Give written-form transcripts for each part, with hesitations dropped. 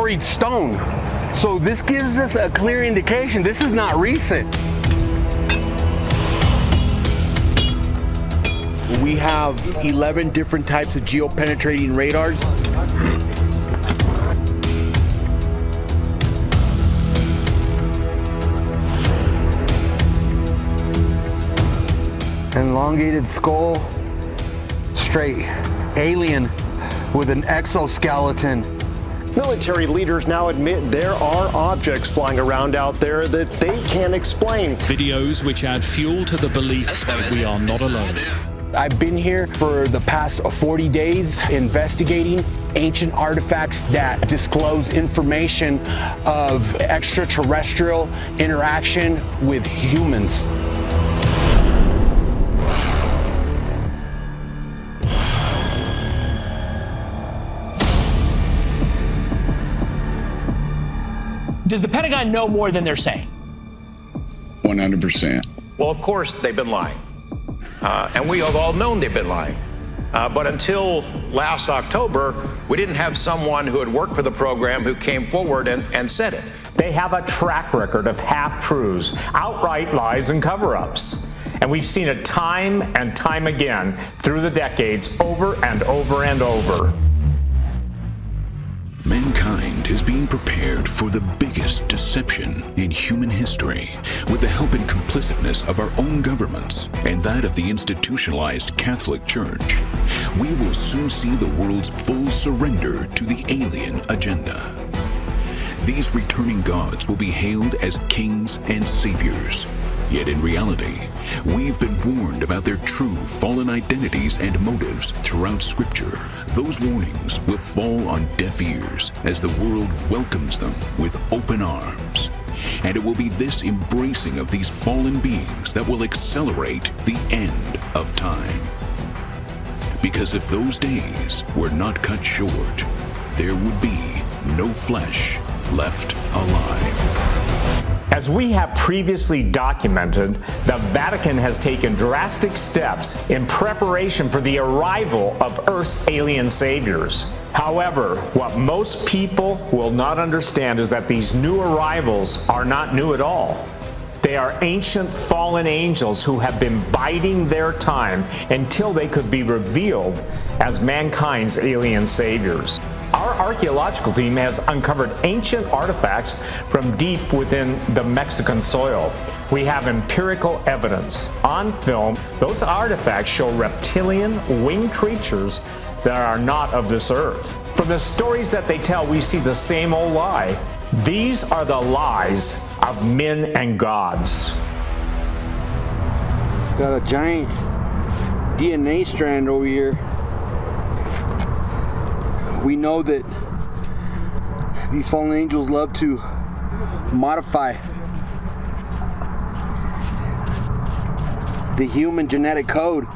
quarried stone. So this gives us a clear indication this is not recent. We have 11 different types of geopenetrating radars. Elongated skull, straight. Alien with an exoskeleton. Military leaders now admit there are objects flying around out there that they can't explain. Videos which add fuel to the belief that we are not alone. I've been here for the past 40 days investigating ancient artifacts that disclose information of extraterrestrial interaction with humans. Does the Pentagon know more than they're saying? 100%. Well, of course they've been lying. And we have all known they've been lying. But until last October, we didn't have someone who had worked for the program who came forward and said it. They have a track record of half-truths, outright lies, and cover-ups. And we've seen it time and time again through the decades, over and over and over. Mankind is being prepared for the biggest deception in human history with the help and complicitness of our own governments and that of the institutionalized Catholic Church. We will soon see the world's full surrender to the alien agenda. These returning gods will be hailed as kings and saviors. Yet in reality, we've been warned about their true fallen identities and motives throughout Scripture. Those warnings will fall on deaf ears as the world welcomes them with open arms. And it will be this embracing of these fallen beings that will accelerate the end of time. Because if those days were not cut short, there would be no flesh left alive. As we have previously documented, the Vatican has taken drastic steps in preparation for the arrival of Earth's alien saviors. However, what most people will not understand is that these new arrivals are not new at all. They are ancient fallen angels who have been biding their time until they could be revealed as mankind's alien saviors. Our archaeological team has uncovered ancient artifacts from deep within the Mexican soil. We have empirical evidence. On film, those artifacts show reptilian, winged creatures that are not of this earth. From the stories that they tell, we see the same old lie. These are the lies of men and gods. Got a giant DNA strand over here. We know that these fallen angels love to modify the human genetic code.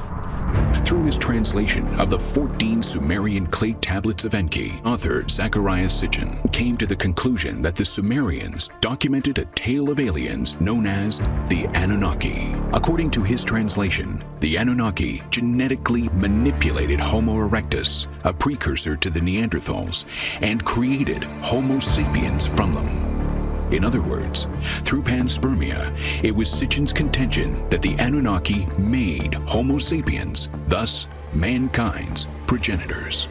Through his translation of the 14 Sumerian clay tablets of Enki, author Zacharias Sitchin came to the conclusion that the Sumerians documented a tale of aliens known as the Anunnaki. According to his translation, the Anunnaki genetically manipulated Homo erectus, a precursor to the Neanderthals, and created Homo sapiens from them. In other words, through panspermia, it was Sitchin's contention that the Anunnaki made Homo sapiens, thus mankind's progenitors.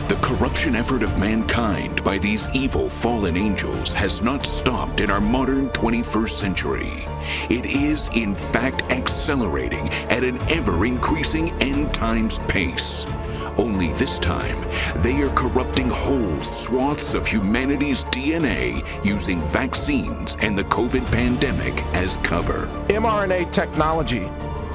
The corruption effort of mankind by these evil fallen angels has not stopped in our modern 21st century. It is, in fact, accelerating at an ever-increasing end times pace. Only this time, they are corrupting whole swaths of humanity's DNA using vaccines and the COVID pandemic as cover. mRNA technology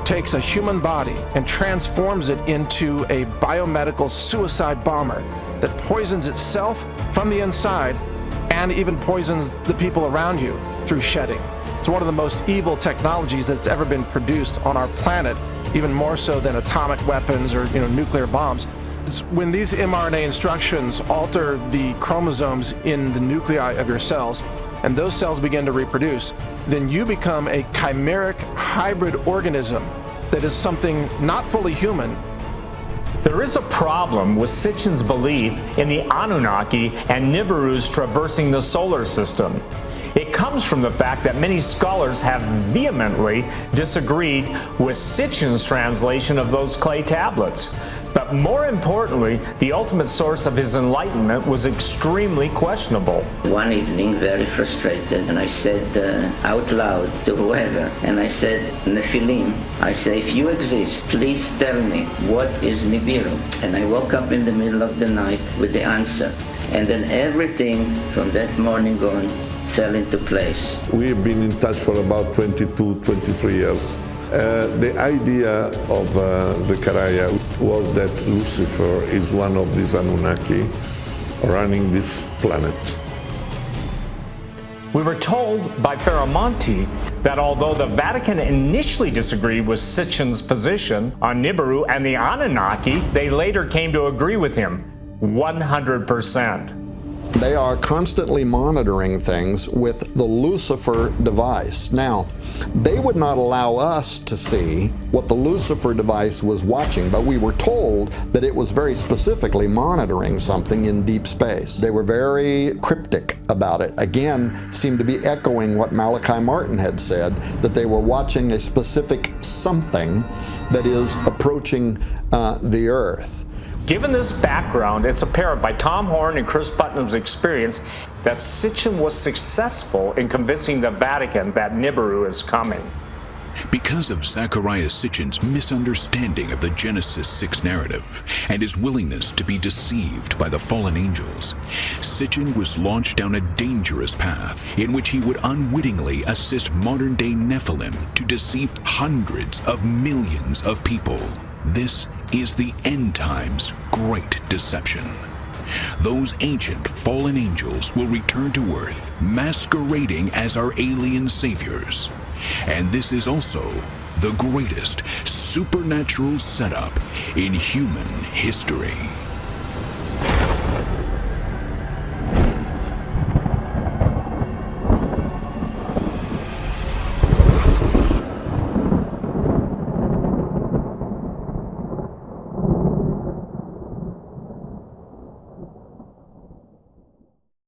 takes a human body and transforms it into a biomedical suicide bomber that poisons itself from the inside and even poisons the people around you through shedding. It's one of the most evil technologies that's ever been produced on our planet, even more so than atomic weapons or nuclear bombs. It's when these mRNA instructions alter the chromosomes in the nuclei of your cells, and those cells begin to reproduce, then you become a chimeric hybrid organism that is something not fully human, There is a problem with Sitchin's belief in the Anunnaki and Nibiru's traversing the solar system. It comes from the fact that many scholars have vehemently disagreed with Sitchin's translation of those clay tablets. But more importantly, the ultimate source of his enlightenment was extremely questionable. One evening, very frustrated, and I said out loud to whoever, and I said, Nephilim, I say, if you exist, please tell me, what is Nibiru? And I woke up in the middle of the night with the answer. And then everything from that morning on fell into place. We've been in touch for about 22, 23 years. The idea of Zechariah was that Lucifer is one of these Anunnaki running this planet. We were told by Faramonti that although the Vatican initially disagreed with Sitchin's position on Nibiru and the Anunnaki, they later came to agree with him 100%. They are constantly monitoring things with the Lucifer device. Now, they would not allow us to see what the Lucifer device was watching, but we were told that it was very specifically monitoring something in deep space. They were very cryptic about it. Again, seemed to be echoing what Malachi Martin had said, that they were watching a specific something that is approaching the Earth. Given this background, it's apparent by Tom Horn and Chris Putnam's experience that Sitchin was successful in convincing the Vatican that Nibiru is coming. Because of Zecharia Sitchin's misunderstanding of the Genesis 6 narrative and his willingness to be deceived by the fallen angels, Sitchin was launched down a dangerous path in which he would unwittingly assist modern-day Nephilim to deceive hundreds of millions of people. This is the end times great deception. Those ancient fallen angels will return to Earth, masquerading as our alien saviors. And this is also the greatest supernatural setup in human history.